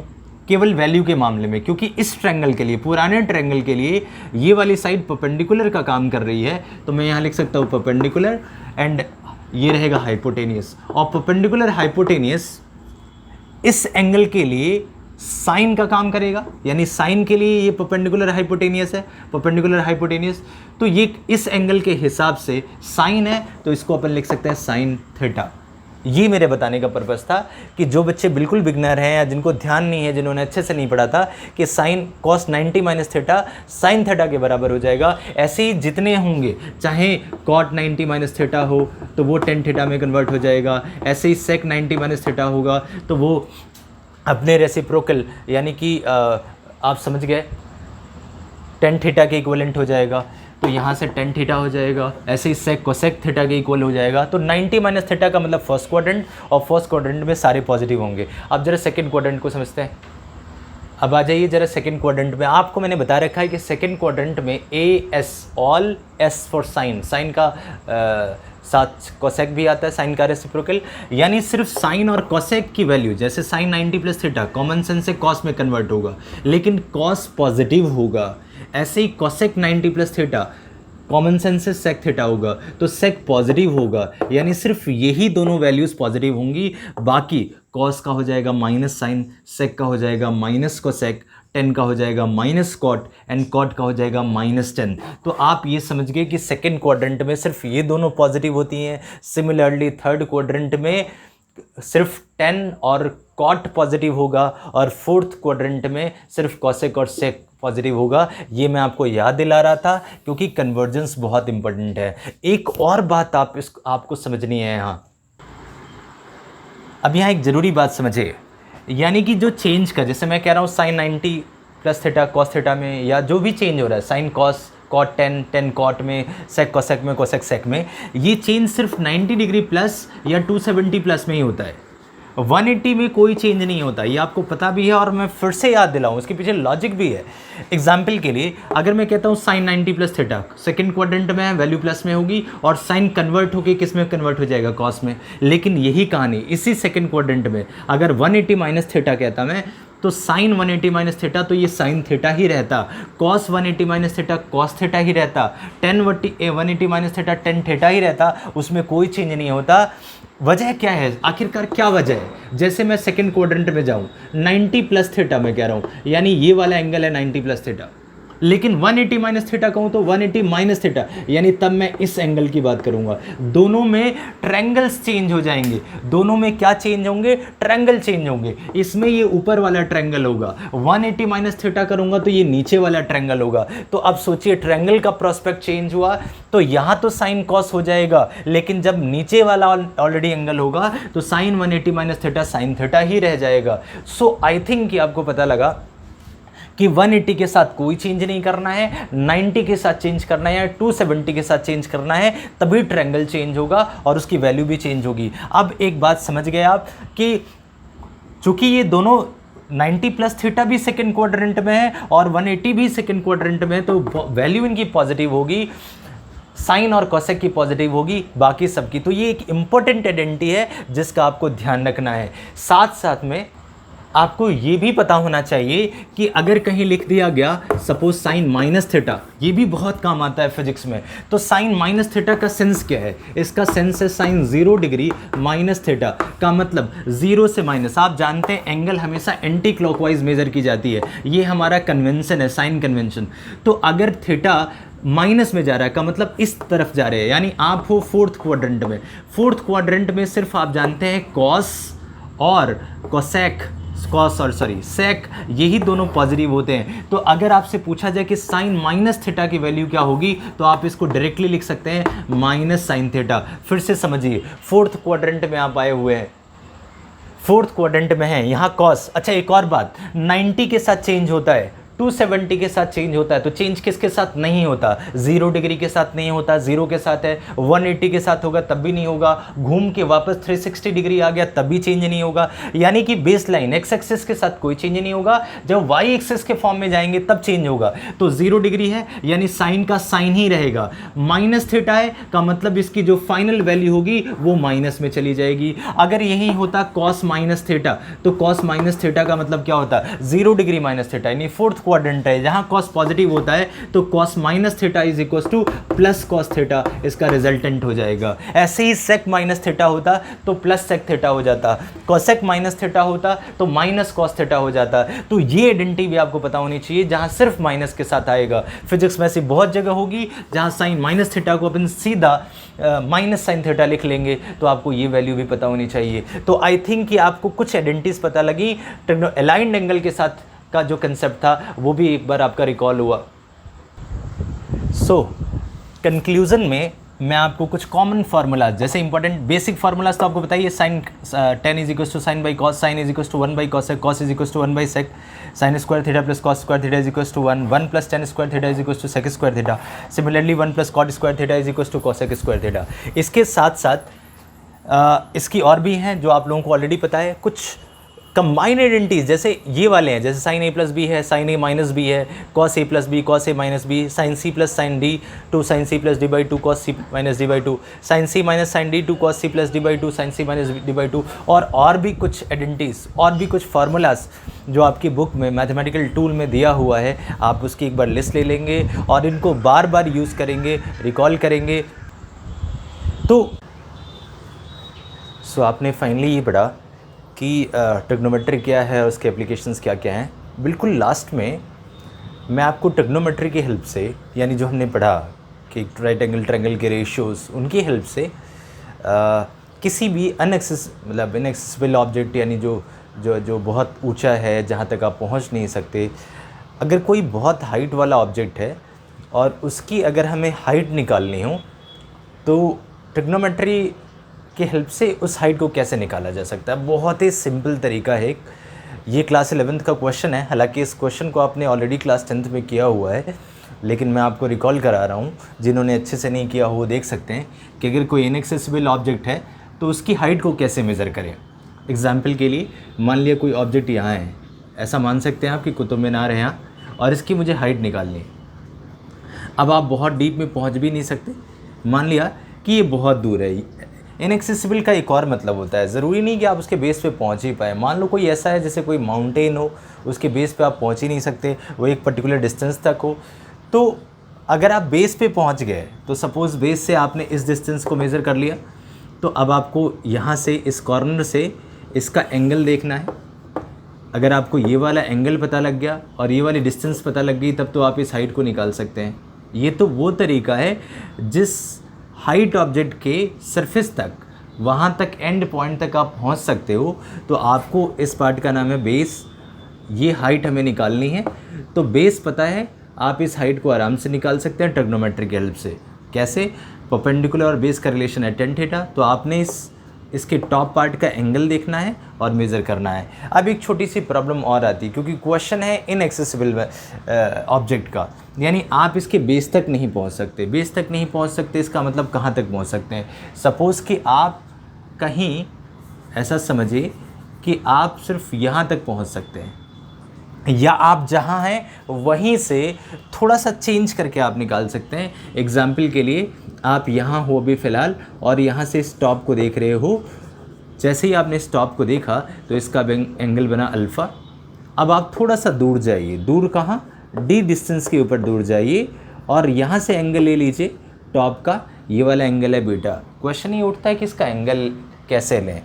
केवल वैल्यू के मामले में, क्योंकि इस ट्रायंगल के लिए, पुराने ट्रायंगल के लिए ये वाली साइड परपेंडिकुलर का काम कर रही है, तो मैं यहाँ लिख सकता हूँ परपेंडिकुलर एंड ये रहेगा हाइपोटेनियस। और परपेंडिकुलर हाइपोटेनियस इस एंगल के लिए साइन का काम करेगा, यानी साइन के लिए ये परपेंडिकुलर हाइपोटेनियस है, परपेंडिकुलर हाइपोटेनियस, तो ये इस एंगल के हिसाब से साइन है, तो इसको अपन लिख सकते हैं साइन थीटा। ये मेरे बताने का पर्पस था कि जो बच्चे बिल्कुल बिगनर हैं या जिनको ध्यान नहीं है, जिन्होंने अच्छे से नहीं पढ़ा था कि sine cos 90 minus theta sine theta के बराबर हो जाएगा, ऐसे ही जितने होंगे, चाहे कॉट 90 माइनस थीटा हो तो वो टेन थीटा में कन्वर्ट हो जाएगा, ऐसे ही सेक 90 माइनस थीटा होगा तो वो अपने रेसिप्रोकल यानी कि आप समझ गए टेन थीटा के इक्विवेलेंट हो जाएगा, तो यहाँ से टेन थीटा हो जाएगा, ऐसे ही सेक कोसेक थीटा के इक्वल हो जाएगा। तो 90 माइनस थीटा का मतलब फर्स्ट क्वाड्रेंट, और फर्स्ट क्वाड्रेंट में सारे पॉजिटिव होंगे। अब जरा सेकंड क्वाड्रेंट को समझते हैं। अब आ जाइए जरा सेकंड क्वाड्रेंट में। आपको मैंने बता रखा है कि सेकंड क्वाड्रेंट में A S all S for sine, sine का साथ कोसेक भी आता है, साइन का रेसिप्रोकल, यानी सिर्फ साइन और कोसेक की वैल्यू, जैसे sine 90 plus theta common sense से कॉस में कन्वर्ट होगा, लेकिन कॉस पॉजिटिव होगा, ऐसे ही cosec 90 plus theta common sense से सेक थीटा होगा, तो सेक पॉजिटिव होगा, यानी सिर्फ यही दोनों वैल्यूज़ पॉजिटिव होंगी, बाकी कॉस का हो जाएगा माइनस साइन, सेक का हो जाएगा माइनस कोसेक, टेन का हो जाएगा माइनस कॉट एंड कॉट का हो जाएगा माइनस 10। तो आप ये समझ गए कि सेकेंड क्वाड्रेंट में सिर्फ ये दोनों पॉजिटिव होती हैं। सिमिलरली थर्ड क्वाड्रेंट में सिर्फ 10 और कॉट पॉजिटिव होगा, और फोर्थ क्वाड्रेंट में सिर्फ कॉसेक और सेक पॉजिटिव होगा। ये मैं आपको याद दिला रहा था क्योंकि कन्वर्जेंस बहुत इंपॉर्टेंट है। एक और बात आपको समझनी है यहाँ। अब यहाँ एक ज़रूरी बात समझिए, यानी कि जो चेंज का, जैसे मैं कह रहा हूँ sine 90 plus theta cos theta में, या जो भी चेंज हो रहा है साइन कॉस कॉट 10 10 कॉट में, सेक कोसेक में, कोसेक सेक में, ये चेंज सिर्फ 90 डिग्री प्लस या 270 प्लस में ही होता है। 180 में कोई चेंज नहीं होता, ये आपको पता भी है, और मैं फिर से याद दिलाऊं, इसके पीछे लॉजिक भी है। एग्जाम्पल के लिए अगर मैं कहता हूँ sine 90 plus theta second quadrant में है, वैल्यू प्लस में होगी, और साइन कन्वर्ट होकर किस में कन्वर्ट हो जाएगा, कॉस में। लेकिन यही कहानी इसी सेकेंड क्वाड्रेंट में अगर 180 माइनस थीटा कहता मैं, तो साइन 180 माइनस थीटा तो ये साइन थीटा ही रहता, cos 180 minus theta cos theta ही रहता, 180 माइनस थीटा टेन थीटा ही रहता, उसमें कोई चेंज नहीं होता। वजह क्या है, आखिरकार क्या वजह है? जैसे मैं सेकंड क्वाड्रेंट में जाऊं 90 प्लस थीटा में कह रहा हूं, यानी ये वाला एंगल है 90 प्लस थीटा, लेकिन 180 माइनस थीटा कहूँ तो 180 माइनस थीटा, यानी तब मैं इस एंगल की बात करूंगा। दोनों में ट्रायंगल्स चेंज हो जाएंगे, दोनों में क्या चेंज होंगे, ट्रायंगल चेंज होंगे। इसमें ये ऊपर वाला ट्रायंगल होगा, 180 माइनस थीटा करूंगा तो ये नीचे वाला ट्रायंगल होगा। तो अब सोचिए ट्रायंगल का प्रोस्पेक्ट चेंज हुआ, तो यहाँ तो साइन कॉस हो जाएगा, लेकिन जब नीचे वाला ऑलरेडी एंगल होगा तो sine 180 minus theta sine theta ही रह जाएगा। सो आई थिंक कि आपको पता लगा कि 180 के साथ कोई चेंज नहीं करना है, 90 के साथ चेंज करना है, या 270 के साथ चेंज करना है, तभी ट्रायंगल चेंज होगा और उसकी वैल्यू भी चेंज होगी। अब एक बात समझ गए आप कि चूंकि ये दोनों 90 प्लस थीटा भी सेकंड क्वाड्रेंट में है और 180 भी सेकंड क्वाड्रेंट में है, तो वैल्यू इनकी पॉजिटिव होगी, साइन और कोसेक की पॉजिटिव होगी, बाकी सबकी। तो ये एक इंपॉर्टेंट आइडेंटिटी है जिसका आपको ध्यान रखना है। साथ साथ में आपको ये भी पता होना चाहिए कि अगर कहीं लिख दिया गया सपोज साइन माइनस थीटा, ये भी बहुत काम आता है फिजिक्स में, तो साइन माइनस थीटा का सेंस क्या है? इसका सेंस है साइन 0 डिग्री माइनस थीटा, का मतलब 0 से माइनस। आप जानते हैं एंगल हमेशा एंटी क्लॉकवाइज मेजर की जाती है, ये हमारा कन्वेंशन है, साइन कन्वेंशन। तो अगर थीटा माइनस में जा रहा है का मतलब इस तरफ जा रहे हैं, यानी आप हो फोर्थ क्वाड्रेंट में। फोर्थ क्वाड्रेंट में सिर्फ आप जानते हैं कॉस और कोसेक, कॉस और सेक, यही दोनों पॉजिटिव होते हैं। तो अगर आपसे पूछा जाए कि साइन माइनस थीटा की वैल्यू क्या होगी, तो आप इसको डायरेक्टली लिख सकते हैं माइनस साइन थीटा। फिर से समझिए, फोर्थ क्वाड्रेंट में आप आए हुए हैं, फोर्थ क्वाड्रेंट में है, यहाँ कॉस। अच्छा एक और बात, 90 के साथ चेंज होता है, 270 के साथ चेंज होता है, तो चेंज किसके साथ नहीं होता? 0 डिग्री के साथ नहीं होता, 0 के साथ है। 180 के साथ होगा तब भी नहीं होगा, घूम के वापस 360 डिग्री आ गया तब भी चेंज नहीं होगा। यानी कि बेस लाइन एक्स एक्सिस के साथ कोई चेंज नहीं होगा, जब वाई एक्सिस के फॉर्म में जाएंगे तब चेंज होगा। तो 0 डिग्री है यानी साइन का साइन ही रहेगा। माइनस थीटा है का मतलब इसकी जो फाइनल वैल्यू होगी वो माइनस में चली जाएगी। अगर यही होता कॉस माइनस थीटा, तो कॉस माइनस थीटा का मतलब क्या होता? 0 डिग्री माइनस थीटा, यानी फोर्थ क्वाड्रेंट है, जहां कॉस पॉजिटिव होता है तो cos minus theta is equal two plus cos theta, इसका रिजल्टेंट हो जाएगा। ऐसे ही सेक माइनस थीटा होता तो प्लस सेक थीटा हो जाता, कॉसेक माइनस थीटा होता तो माइनस कॉस थीटा हो जाता। तो ये आइडेंटिटी भी आपको पता होनी चाहिए, जहां सिर्फ माइनस के साथ आएगा। फिजिक्स में ऐसी बहुत जगह होगी जहां साइन माइनस थीटा को अपन सीधा माइनस साइन थीटा लिख लेंगे, तो आपको ये वैल्यू भी पता होनी चाहिए। तो आई थिंक कि आपको कुछ आइडेंटिटीज पता लगी। अलाइंड एंगल के साथ का जो कंसेप्ट था वो भी एक बार आपका रिकॉल हुआ। सो कंक्लूजन में मैं आपको कुछ कॉमन फार्मूलाज, जैसे इंपॉर्टेंट बेसिक फार्मूलाज तो आपको बताइए, sine tan is equal to sine by cos, sine is equal to 1 by cos, cos is equal to 1 by sec, sine square theta plus cos square theta is equal to 1, 1 plus tan square theta is equal to sec square theta. Similarly 1 plus cot square theta is equal to cosec square theta. इसके साथ साथ इसकी और भी हैं जो आप लोगों को ऑलरेडी पता है। कुछ कंबाइंड आइडेंटिटीज जैसे ये वाले हैं, जैसे साइन ए प्लस बी है, साइन ए माइनस बी है, cos A plus B, cos A minus B, sine C plus sine D two sine C plus D by two cos C minus D by two, sine C minus sine D two cos C plus D by two sine C minus D by two, और भी कुछ identities और भी कुछ formulas जो आपकी book में mathematical tool में दिया हुआ है। आप उसकी एक बार लिस्ट ले लेंगे और इनको बार बार यूज़ करेंगे, रिकॉल करेंगे। तो आपने फाइनली ये पढ़ा कि ट्रिग्नोमेट्री क्या है, उसके एप्लीकेशंस क्या क्या हैं। बिल्कुल लास्ट में मैं आपको ट्रिग्नोमेट्री की हेल्प से, यानी जो हमने पढ़ा कि राइट एंगल ट्रायंगल के रेशियोज़, उनकी हेल्प से किसी भी इनएक्सेसिबल ऑब्जेक्ट, यानी जो बहुत ऊंचा है, जहाँ तक आप पहुँच नहीं सकते, अगर कोई बहुत हाइट वाला ऑब्जेक्ट है और उसकी अगर हमें हाइट निकालनी हो, तो ट्रिग्नोमेट्री की हेल्प से उस हाइट को कैसे निकाला जा सकता है। बहुत ही सिंपल तरीका है। ये क्लास 11th का क्वेश्चन है, हालांकि इस क्वेश्चन को आपने ऑलरेडी क्लास 10th में किया हुआ है, लेकिन मैं आपको रिकॉल करा रहा हूँ। जिन्होंने अच्छे से नहीं किया हो वो देख सकते हैं कि अगर कोई इनएक्सेसिबल ऑब्जेक्ट है तो उसकी हाइट को कैसे मेज़र करें। एग्जाम्पल के लिए मान लिया कोई ऑब्जेक्ट यहाँ है, ऐसा मान सकते हैं आप कि कुतुब मीनार है यहाँ, और इसकी मुझे हाइट निकालनी है। अब आप बहुत डीप में पहुँच भी नहीं सकते, मान लिया कि ये बहुत दूर है। इनएक्सेसिबल का एक और मतलब होता है, ज़रूरी नहीं कि आप उसके बेस पे पहुंच ही पाए। मान लो कोई ऐसा है जैसे कोई माउंटेन हो, उसके बेस पे आप पहुंच ही नहीं सकते, वो एक पर्टिकुलर डिस्टेंस तक हो। तो अगर आप बेस पे पहुंच गए, तो सपोज़ बेस से आपने इस डिस्टेंस को मेज़र कर लिया, तो अब आपको यहाँ से इस कॉर्नर से इसका एंगल देखना है। अगर आपको ये वाला एंगल पता लग गया और ये वाली डिस्टेंस पता लग गई, तब तो आप इस हाइट को निकाल सकते हैं। ये तो वो तरीका है जिस हाइट ऑब्जेक्ट के सरफेस तक, वहाँ तक एंड पॉइंट तक आप पहुँच सकते हो। तो आपको इस पार्ट का नाम है बेस। ये हाइट हमें निकालनी है, तो बेस पता है, आप इस हाइट को आराम से निकाल सकते हैं ट्रिग्नोमेट्री की हेल्प से। कैसे? परपेंडिकुलर और बेस का रिलेशन है tan थीटा, तो आपने इसके टॉप पार्ट का एंगल देखना है और मेज़र करना है। अब एक छोटी सी प्रॉब्लम और आती है, क्योंकि क्वेश्चन है इनएक्सेसिबल ऑब्जेक्ट का, यानी आप इसके बेस तक नहीं पहुंच सकते। बेस तक नहीं पहुंच सकते इसका मतलब कहाँ तक पहुंच सकते हैं? सपोज़ कि आप कहीं ऐसा समझिए कि आप सिर्फ यहाँ तक पहुंच सकते हैं, या आप जहाँ हैं वहीं से थोड़ा सा चेंज करके आप निकाल सकते हैं। एग्जाम्पल के लिए आप यहाँ हो अभी फ़िलहाल, और यहाँ से इस टॉप को देख रहे हो, जैसे ही आपने इस टॉप को देखा तो इसका एंगल बना अल्फ़ा। अब आप थोड़ा सा दूर जाइए, दूर कहाँ, डी डिस्टेंस के ऊपर दूर जाइए और यहाँ से एंगल ले लीजिए टॉप का, ये वाला एंगल है बीटा। क्वेश्चन ये उठता है कि इसका एंगल कैसे लें।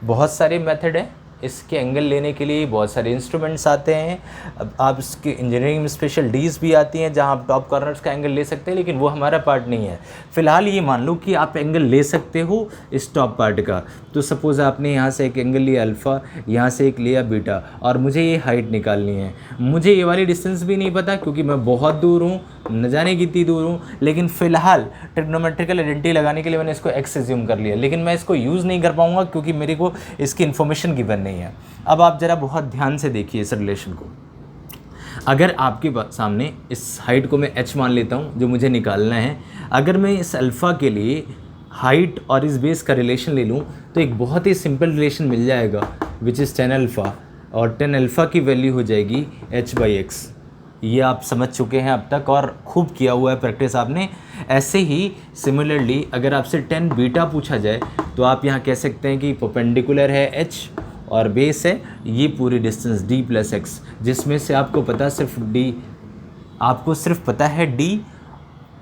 बहुत सारे मेथड हैं इसके एंगल लेने के लिए, बहुत सारे इंस्ट्रूमेंट्स आते हैं। अब आप इसके इंजीनियरिंग में स्पेशल डीज भी आती हैं जहां आप टॉप कॉर्नर्स का एंगल ले सकते हैं, लेकिन वो हमारा पार्ट नहीं है। फ़िलहाल ये मान लो कि आप एंगल ले सकते हो इस टॉप पार्ट का। तो सपोज़ आपने यहाँ से एक एंगल लिया अल्फ़ा, यहाँ से एक लिया बीटा, और मुझे ये हाइट निकालनी है। मुझे ये वाली डिस्टेंस भी नहीं पता क्योंकि मैं बहुत दूर हूँ, न जाने कितनी दूर हूँ, लेकिन फ़िलहाल ट्रिग्नोमेट्रिकल आइडेंटिटी लगाने के लिए मैंने इसको एक्स एज्यूम कर लिया, लेकिन मैं इसको यूज़ नहीं कर पाऊँगा क्योंकि मेरे को इसकी इन्फॉर्मेशन गिवन नहीं है। अब आप ज़रा बहुत ध्यान से देखिए इस रिलेशन को। अगर आपके सामने इस हाइट को मैं h मान लेता हूँ जो मुझे निकालना है, अगर मैं इस अल्फ़ा के लिए हाइट और इस बेस का रिलेशन ले लूँ तो एक बहुत ही सिंपल रिलेशन मिल जाएगा विच इज़ 10 अल्फ़ा, और 10 अल्फ़ा की वैल्यू हो जाएगी h/x। ये आप समझ चुके हैं अब तक और खूब किया हुआ है प्रैक्टिस आपने। ऐसे ही सिमिलरली अगर आपसे 10 बीटा पूछा जाए तो आप यहाँ कह सकते हैं कि परपेंडिकुलर है h और बेस है ये पूरी डिस्टेंस d + x, जिसमें से आपको पता सिर्फ पता है d,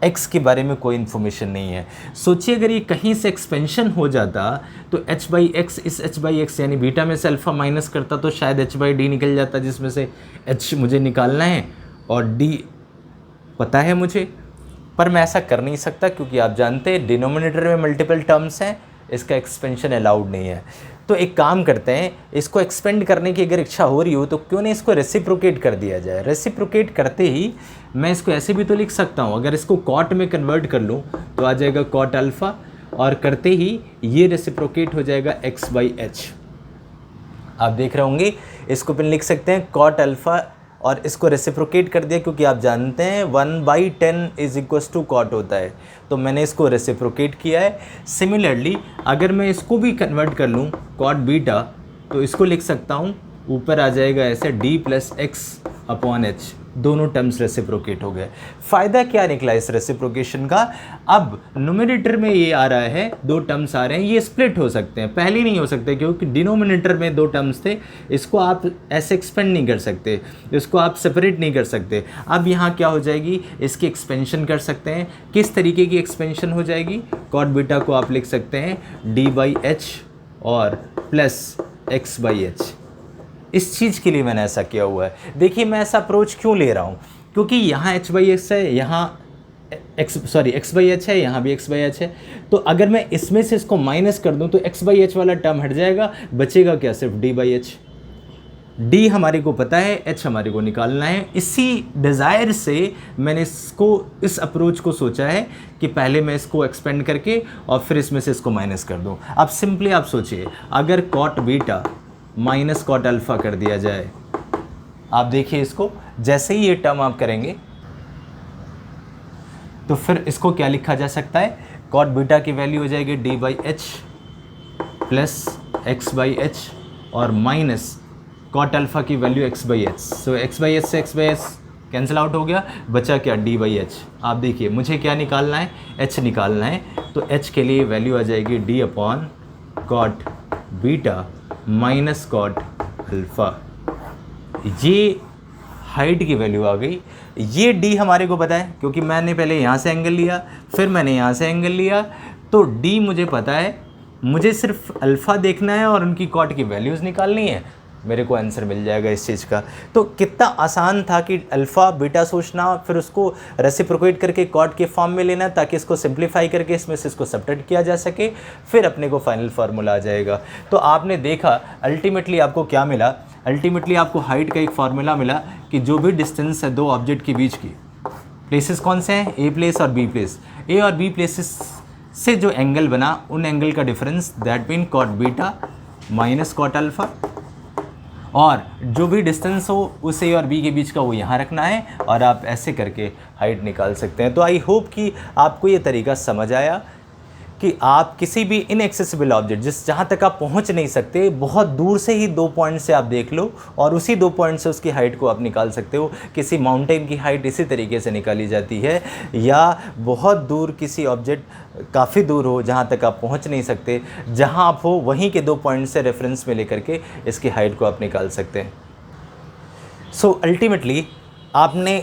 x के बारे में कोई इन्फॉर्मेशन नहीं है। सोचिए अगर ये कहीं से एक्सपेंशन हो जाता तो h/x, इस h/x यानी बीटा में से अल्फ़ा माइनस करता तो शायद h/d निकल जाता, जिसमें से h मुझे निकालना है और d पता है मुझे, पर मैं ऐसा कर नहीं सकता क्योंकि आप जानते हैं डिनोमिनेटर में मल्टीपल टर्म्स हैं, इसका एक्सपेंशन अलाउड नहीं है। तो एक काम करते हैं, इसको एक्सपेंड करने की अगर इच्छा हो रही हो तो क्यों नहीं इसको रेसिप्रोकेट कर दिया जाए। रेसिप्रोकेट करते ही मैं इसको ऐसे भी तो लिख सकता हूँ, अगर इसको कॉट में कन्वर्ट कर लूँ तो आ जाएगा कॉट अल्फ़ा, और करते ही ये रेसिप्रोकेट हो जाएगा x/h। आप देख रहे होंगे इसको फिर लिख सकते हैं कॉट अल्फ़ा और इसको रेसिप्रोकेट कर दिया क्योंकि आप जानते हैं 1/10 = कॉट होता है, तो मैंने इसको रेसिप्रोकेट किया है। सिमिलरली अगर मैं इसको भी कन्वर्ट कर लूँ कॉट बीटा तो इसको लिख सकता हूँ, ऊपर आ जाएगा ऐसे d + x/h, दोनों टर्म्स रेसिप्रोकेट हो गए। फ़ायदा क्या निकला इस रेसिप्रोकेशन का, अब न्यूमरेटर में ये आ रहा है, दो टर्म्स आ रहे हैं, ये स्प्लिट हो सकते हैं, पहले नहीं हो सकते क्योंकि डिनोमिनेटर में दो टर्म्स थे, इसको आप ऐसे एक्सपेंड नहीं कर सकते, इसको आप सेपरेट नहीं कर सकते। अब यहाँ क्या हो जाएगी, इसकी एक्सपेंशन कर सकते हैं। किस तरीके की एक्सपेंशन हो जाएगी, कॉट बीटा को आप लिख सकते हैं d/h और प्लस x/h। इस चीज़ के लिए मैंने ऐसा किया हुआ है। देखिए मैं ऐसा अप्रोच क्यों ले रहा हूँ, क्योंकि यहाँ h/x है, यहाँ x/h है, यहाँ भी x/h है, तो अगर मैं इसमें से इसको माइनस कर दूँ तो x/h वाला टर्म हट जाएगा, बचेगा क्या, सिर्फ d/h। d हमारे को पता है, h हमारे को निकालना है। इसी डिज़ायर से मैंने इस अप्रोच को सोचा है कि पहले मैं इसको एक्सपेंड करके और फिर इसमें से इसको माइनस कर दूँ। अब सिंपली आप सोचिए, अगर cot beta minus cot alpha कर दिया जाए, आप देखिए इसको, जैसे ही ये टर्म आप करेंगे तो फिर इसको क्या लिखा जा सकता है, कॉट बीटा की वैल्यू हो जाएगी d/h प्लस x/h और माइनस कॉट अल्फ़ा की वैल्यू x/h। सो x/h से x/h कैंसिल आउट हो गया, बचा क्या, d/h। आप देखिए मुझे क्या निकालना है, h निकालना है, तो h के लिए वैल्यू आ जाएगी d/कॉट बीटा माइनस कॉट अल्फ़ा। ये हाइट की वैल्यू आ गई। ये d हमारे को पता है क्योंकि मैंने पहले यहाँ से एंगल लिया, फिर मैंने यहाँ से एंगल लिया, तो d मुझे पता है, मुझे सिर्फ अल्फ़ा देखना है और उनकी कॉट की वैल्यूज़ निकालनी है, मेरे को आंसर मिल जाएगा इस चीज़ का। तो कितना आसान था कि अल्फ़ा बीटा सोचना, फिर उसको रेसिप्रोकेट करके कॉट के फॉर्म में लेना ताकि इसको सिंप्लीफाई करके इसमें से इसको सब्ट्रैक्ट किया जा सके, फिर अपने को फाइनल फार्मूला आ जाएगा। तो आपने देखा अल्टीमेटली आपको क्या मिला, अल्टीमेटली आपको हाइट का एक फार्मूला मिला कि जो भी डिस्टेंस है दो ऑब्जेक्ट के बीच की, प्लेसेस कौन से हैं, ए प्लेस और बी प्लेस, ए और बी प्लेसेस से जो एंगल बना उन एंगल का difference, that mean cot beta minus cot alpha, और जो भी डिस्टेंस हो उस ए और बी के बीच का वो यहाँ रखना है, और आप ऐसे करके हाइट निकाल सकते हैं। तो आई होप कि आपको ये तरीका समझ आया। कि आप किसी भी इनएक्सेसिबल ऑब्जेक्ट जहाँ तक आप पहुँच नहीं सकते, बहुत दूर से ही 2 पॉइंट से आप देख लो और उसी 2 पॉइंट से उसकी हाइट को आप निकाल सकते हो। किसी माउंटेन की हाइट इसी तरीके से निकाली जाती है, या बहुत दूर किसी ऑब्जेक्ट काफ़ी दूर हो जहाँ तक आप पहुँच नहीं सकते, जहाँ आप हो वहीं के 2 पॉइंट से रेफरेंस में लेकर के इसकी हाइट को आप निकाल सकते हैं। सो अल्टीमेटली आपने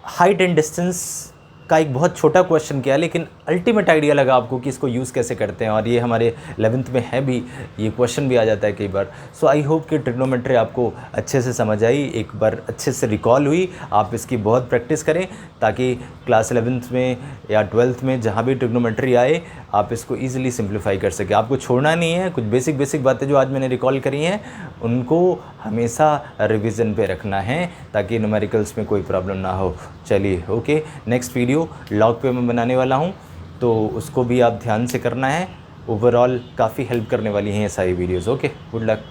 हाइट एंड डिस्टेंस का एक बहुत छोटा क्वेश्चन किया, लेकिन अल्टीमेट आइडिया लगा आपको कि इसको यूज़ कैसे करते हैं, और ये हमारे 11th में है भी, ये क्वेश्चन भी आ जाता है कई बार। सो आई होप कि ट्रिग्नोमेट्री आपको अच्छे से समझ आई, एक बार अच्छे से रिकॉल हुई। आप इसकी बहुत प्रैक्टिस करें ताकि क्लास 11th में या 12th में जहाँ भी ट्रिग्नोमेट्री आए आप इसको ईजिली सिंप्लीफाई कर सकें। आपको छोड़ना नहीं है, कुछ बेसिक बातें जो आज मैंने रिकॉल करी हैं उनको हमेशा रिवीजन पे रखना है ताकि न्यूमेरिकल्स में कोई प्रॉब्लम ना हो। चलिए ओके, नेक्स्ट वीडियो लॉग पे मैं बनाने वाला हूँ, तो उसको भी आप ध्यान से करना है। ओवरऑल काफ़ी हेल्प करने वाली हैं ये सारी वीडियोज़। Okay, good luck.